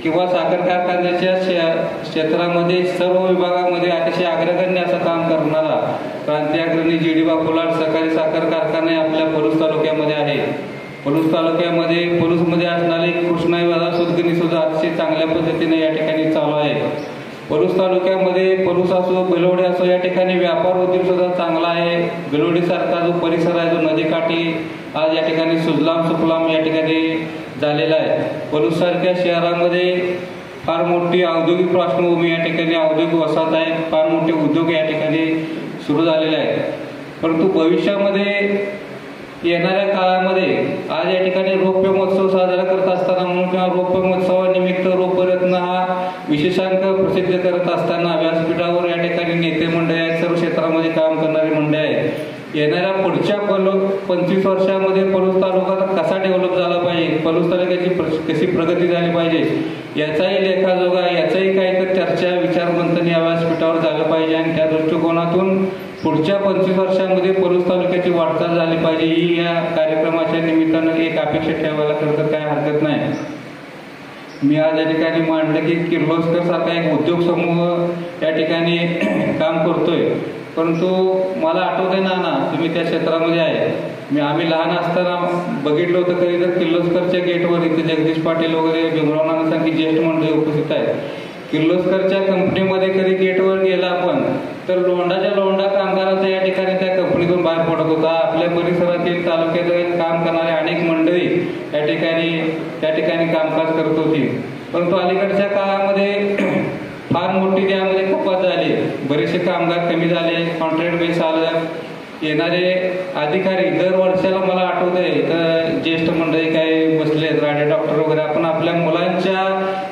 किंवा साखर कारखान्याच्या क्षेत्रामध्ये सर्व विभागामध्ये अतिशय अग्रगण्य असं काम करणारा क्रांती अग्रणी जी डी बापू सहकारी साखर कारखाने आपल्या पलूस तालुक्यामध्ये आहे. पलूस तालुक्यामध्ये पलूसमध्ये असणारी कृष्णा विवादा सुदगिनी सुद्धा अतिशय चांगल्या पद्धतीने या ठिकाणी चालू आहे. पलूस तालुक्यामध्ये पलूस असो बेलोडी असो या ठिकाणी व्यापार उद्योग सुद्धा चांगला आहे. बेलोडीसारखा जो परिसर आहे जो नदीकाठी आज या ठिकाणी सुजलाम सुफलाम या ठिकाणी झालेला आहे. पलूस सारख्या शहरामध्ये फार मोठी औद्योगिक पार्श्वभूमी या ठिकाणी औद्योगिक वसाहत आहे. फार मोठे उद्योग या ठिकाणी सुरू झालेले आहेत. परंतु भविष्यामध्ये येणाऱ्या काळामध्ये आज या ठिकाणी रौप्य महोत्सव साजरा करत असताना म्हणून किंवा रौप्य महोत्सवानिमित्त रौप्यरत्न हा विशेषांक प्रसिद्ध करत असताना व्यासपीठावर या ठिकाणी नेते मंडळी आहेत, सर्व क्षेत्रामध्ये काम करणारी मंडळी आहेत. येणाऱ्या पुढच्या 25 वर्षामध्ये पलूस तालुका कसा डेव्हलप झाला पाहिजे, पलूस तालुक्याची कशी प्रगती झाली पाहिजे याचाही लेखाजोगा, याचाही काही चर्चा विचारमंथन या व्यासपीठावर झालं पाहिजे आणि त्या दृष्टिकोनातून पुढच्या 25 वर्षांमध्ये पलूस तालुक्याची वाटचाल झाली पाहिजे ही या कार्यक्रमाच्या निमित्तानं एक अपेक्षा ठेवायला खरं तर काय हरकत नाही. मी आज या ठिकाणी मांडलं की किर्लोस्कर सारखा एक उद्योग समूह या ठिकाणी काम करतोय. परंतु मला आठवतंय ना तुम्ही त्या क्षेत्रामध्ये आहे. आम्ही लहान असताना बघितलं होतं कधी तर किर्लोस्करच्या गेटवर इथे जगदीश पाटील वगैरे भीमराव नानासारखी ज्येष्ठ मंडळी उपस्थित आहेत. किर्लोस्करच्या कंपनीमध्ये कधी गेटवर गेला आपण तर लोंढाच्या लोंढा कामगारांचा या ठिकाणी त्या कंपनीतून बाहेर पडत होता. आपल्या परिसरातील तालुक्यात काम करणारे अनेक मंडळी त्या ठिकाणी कामकाज करत होती. परंतु अलीकडच्या काळामध्ये फार मोठी त्यामध्ये कपात झाली. बरेचसे कामगार कमी झाले, कॉन्ट्रॅक्ट बेस आलं. येणारे अधिकारी दर वर्षाला मला आठवतंय तर ज्येष्ठ मंडळी काही बसले राडे डॉक्टर वगैरे. आपण आपल्या मुलांच्या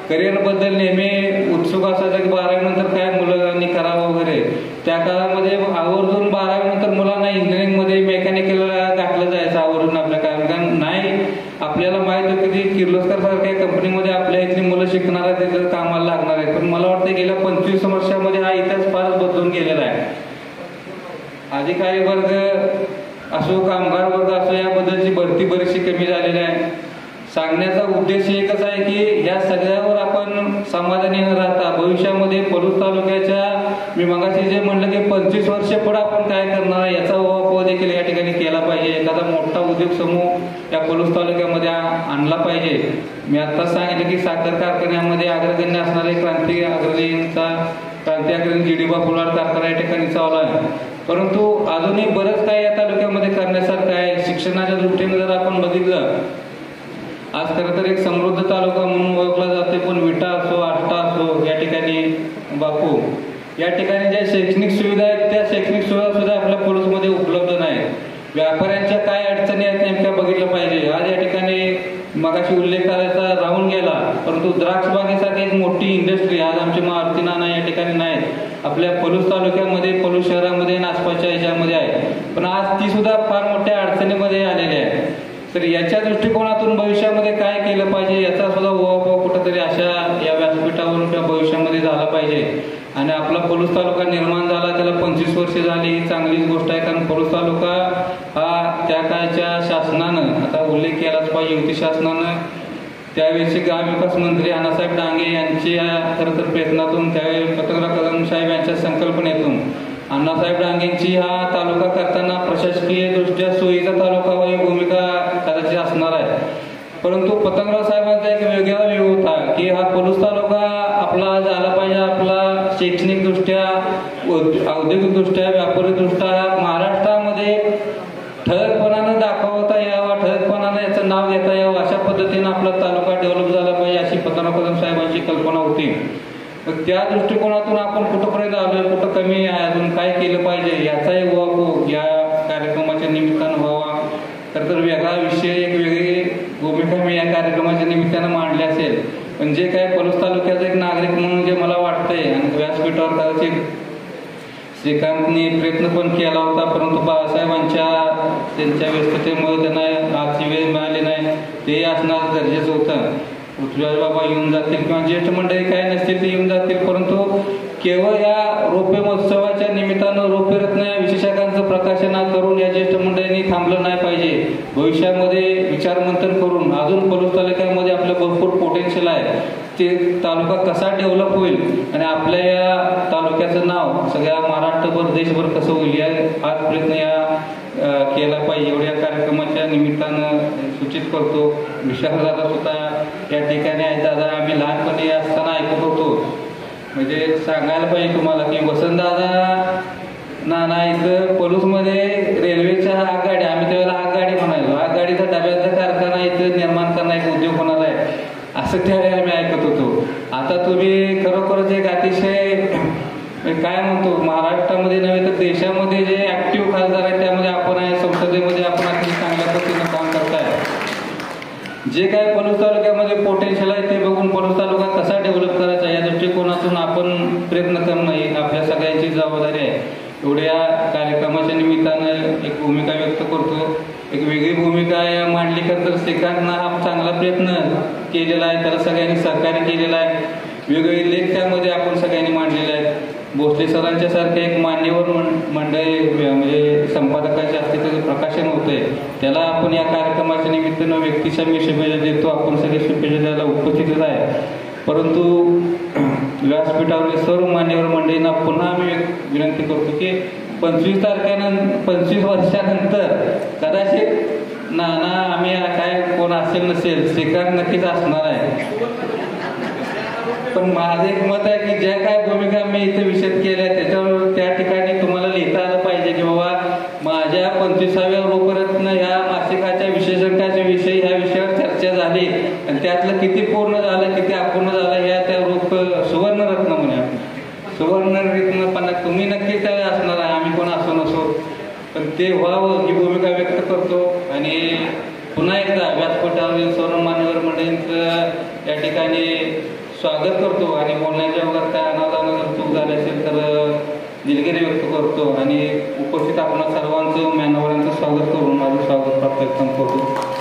करिअरबद्दल नेहमी उत्सुक असायचं की 12वी नंतर काय मुलांनी करावं वगैरे. त्या काळामध्ये आवर्जून 12वी नंतर मुलांना इंजिनिअरिंगमध्ये मेकॅनिकलला घातलं जायचं आवर्जून आपल्या कारण नाही आपल्याला माहित होतं की किर्लोस्कर सारख्या कंपनीमध्ये आपल्या इथली मुलं शिकणार आहेत, तिथं कामाला लागणार आहेत. पण मला वाटतं गेल्या 25 वर्षामध्ये हा इतिहास फारच बदलून गेलेला आहे. अधिकारी वर्ग असो, कामगार वर्ग असो, याबद्दलची भरती बरीचशी कमी झालेली आहे. सांगण्याचा उद्देश एकच आहे की या सगळ्यावर आपण समाधानी न राहता भविष्यामध्ये पलूस तालुक्याच्या मी मगाशी जे म्हणलं की 25 वर्ष पुढे आपण काय करणार याचा उहापोह देखील या ठिकाणी केला पाहिजे. एखादा मोठा उद्योग समूह या पलूस तालुक्यामध्ये आणला पाहिजे. मी आत्ताच सांगितलं की साखर कारखान्यामध्ये अग्रगण्य असणारे क्रांती अग्रणी जी डी बापू कारखाना या ठिकाणी चालू आहे. परंतु अजूनही बरंच काय या तालुक्यामध्ये करण्यासारखं आहे. शिक्षणाच्या दृष्टीने जर आपण बघितलं आज खरं तर एक समृद्ध तालुका म्हणून ओळखला जाते. पण विटा असो, आष्टा असो या ठिकाणी बापू या ठिकाणी ज्या शैक्षणिक सुविधा आहेत त्या शैक्षणिक सुविधा सुद्धा आपल्या पलूसमध्ये उपलब्ध नाहीत. व्यापाऱ्यांच्या काय अडचणी आहेत नेमक्या बघितलं पाहिजे. आज या ठिकाणी मगाशी उल्लेख करायचा राहून गेला परंतु द्राक्ष बागेसारखी एक मोठी इंडस्ट्री आज आमचे मारुती नाना या ठिकाणी नाहीत. आपल्या पलूस तालुक्यामध्ये पलूस शहरामध्ये आणि आसपासच्या ह्याच्यामध्ये आहे. पण आज ती सुद्धा फार मोठ्या अडचणीमध्ये आलेली आहे. तर याच्या दृष्टिकोनातून भविष्यामध्ये काय केलं पाहिजे याचा सुद्धा उहापोह कुठंतरी अशा या व्यासपीठावरून किंवा भविष्यामध्ये झाला पाहिजे. आणि आपला पलूस तालुका निर्माण झाला त्याला 25 वर्षे झाली ही चांगलीच गोष्ट आहे. कारण पलूस तालुका हा त्या काळच्या शासनानं आता उल्लेख केलाच पाहिजे. युती शासनानं त्यावेळेचे ग्राम विकास मंत्री अण्णासाहेब डांगे यांच्या खरं तर प्रयत्नातून त्यावेळी पतंगराव कदम साहेब यांच्या संकल्पनेतून अण्णासाहेब डांगेंची हा तालुका करताना प्रशासकीय दृष्ट्या सोयीचा तालुका व ही भूमिका कदाचित असणार आहे. परंतु पतंगराव साहेबांचा एक वेगळा व्यू होता की हा पलूस तालुका आपला झाला पाहिजे. आपला शैक्षणिक दृष्ट्या, औद्योगिक दृष्ट्या, व्यापारी दृष्ट्या महाराष्ट्रामध्ये ठळकपणानं दाखवता यावा, ठळकपणानं याचं नाव घेता यावं अशा पद्धतीनं आपला तालुका डेव्हलप झाला पाहिजे अशी पतंगराव कदम साहेबांची कल्पना होती. त्या दृष्टिकोनातून आपण कुठंपर्यंत आलोय, कुठं कमी आहे, अजून काय केलं पाहिजे याचाही उहापोह या कार्यक्रमाच्या निमित्तानं व्हावा. तर वेगळा विषय, एक वेगळी भूमिका मी या कार्यक्रमाच्या निमित्तानं मांडली असेल. पण जे काय पलूस तालुक्याचा एक नागरिक म्हणून जे मला वाटतंय आणि व्यासपीठावर कदाचित श्रीकांतने प्रयत्न पण केला होता परंतु बाळासाहेबांच्या त्यांच्या व्यस्ततेमुळे त्यांना आजची वेळ मिळाली नाही. ते असणं गरजेचं होतं. पृथ्वीराज बाबा येऊन जातील किंवा ज्येष्ठ मंडळी काय नसतील ते येऊन जातील. परंतु केवळ या रौप्य महोत्सवाच्या निमित्तानं रौप्यरत्न या विशेषकांचं प्रकाशन करून या ज्येष्ठ मंडळींनी थांबलं नाही पाहिजे. भविष्यामध्ये विचारमंथन करून अजून पलूस तालुक्यामध्ये आपलं भरपूर पोटेन्शियल आहे, ते तालुका कसा डेव्हलप होईल आणि आपल्या या तालुक्याचं नाव सगळ्या महाराष्ट्रभर देशभर कसं होईल या हाच प्रयत्न केला पाहिजे एवढ्या कार्यक्रमाच्या निमित्तानं सूचित करतो. विशाखदादा सुद्धा या ठिकाणी आहे. दादा आम्ही लहानपणी असताना ऐकत होतो, म्हणजे सांगायला पाहिजे तुम्हाला की वसंतदादा नाना इथं पलूसमध्ये रेल्वेच्या आगगाडी, आम्ही त्यावेळेला आगगाडी म्हणायचो, आगगाडीचा डब्याचा कारखाना इथं निर्माण करण्याचा एक उद्योग होणार आहे असं त्यावेळेला मी ऐकत होतो. आता तुम्ही खरोखरच एक अतिशय काय म्हणतो महाराष्ट्रामध्ये नव्हे तर देशामध्ये जे ऍक्टिव्ह खासदार आहेत त्यामध्ये आपण आहे, संसदेमध्ये आपण अगदी चांगल्या पद्धतीनं काम करताय. जे काय पलूस तालुक्यामध्ये पोटेन्शियल आहे ते बघून पलूस तालुका कसा डेव्हलप करायचा या दृष्टिकोनातून आपण प्रयत्न करणं ही आपल्या सगळ्यांची जबाबदारी आहे. एवढ्या कार्यक्रमाच्या निमित्तानं एक भूमिका व्यक्त करतो. एक वेगळी भूमिका मांडली तर श्रीकांतनं हा चांगला प्रयत्न केलेला आहे, त्याला सगळ्यांनी सहकार्य केलेलं आहे. वेगवेगळे लेख त्यामध्ये आपण सगळ्यांनी मांडलेले आहेत. भोसले सरांच्या सारखे एक मान्यवर मंडळी म्हणजे संपादकांच्या हस्ते त्याचं प्रकाशन होतंय, त्याला आपण या कार्यक्रमाच्या निमित्तानं व्यक्तीच्या मी शुभेच्छा देतो. आपण सगळे शुभेच्छा द्यायला उपस्थितच आहे. परंतु व्यासपीठावरील सर्व मान्यवर मंडळींना पुन्हा आम्ही विनंती करतो की 25 वर्षानंतर कदाचित नाना आम्ही काय कोण असेल नसेल श्रीकांत नक्कीच असणार आहे. पण माझं एक मत आहे की ज्या काय भूमिका मी इथे विषद केल्या त्याच्यावर त्या ठिकाणी तुम्हाला लिहिता आलं पाहिजे की बाबा माझ्या 25व्या रोपरत्न ह्या मासिकाच्या विशेषांकाच्या विषयी ह्या विषयावर चर्चा झाली आणि त्यातलं किती पूर्ण झालं किती अपूर्ण झालं या त्या रूप सुवर्णरत्न म्हणूया सुवर्णरत्न पण तुम्ही नक्कीच त्या असणार आहे, आम्ही कोण असो नसो, पण ते व्हावं ही भूमिका व्यक्त करतो. आणि पुन्हा एकदा व्यासपीठावरील सर्व मान्यवर मंडळींचं या ठिकाणी स्वागत करतो आणि बोलण्याच्या वगैरे काय अनावधान जर चूक झाली असेल तर दिलगिरी व्यक्त करतो आणि उपस्थित आपण सर्वांचं मान्यवरांचं स्वागत करून माझं स्वागत प्राप्त करतो.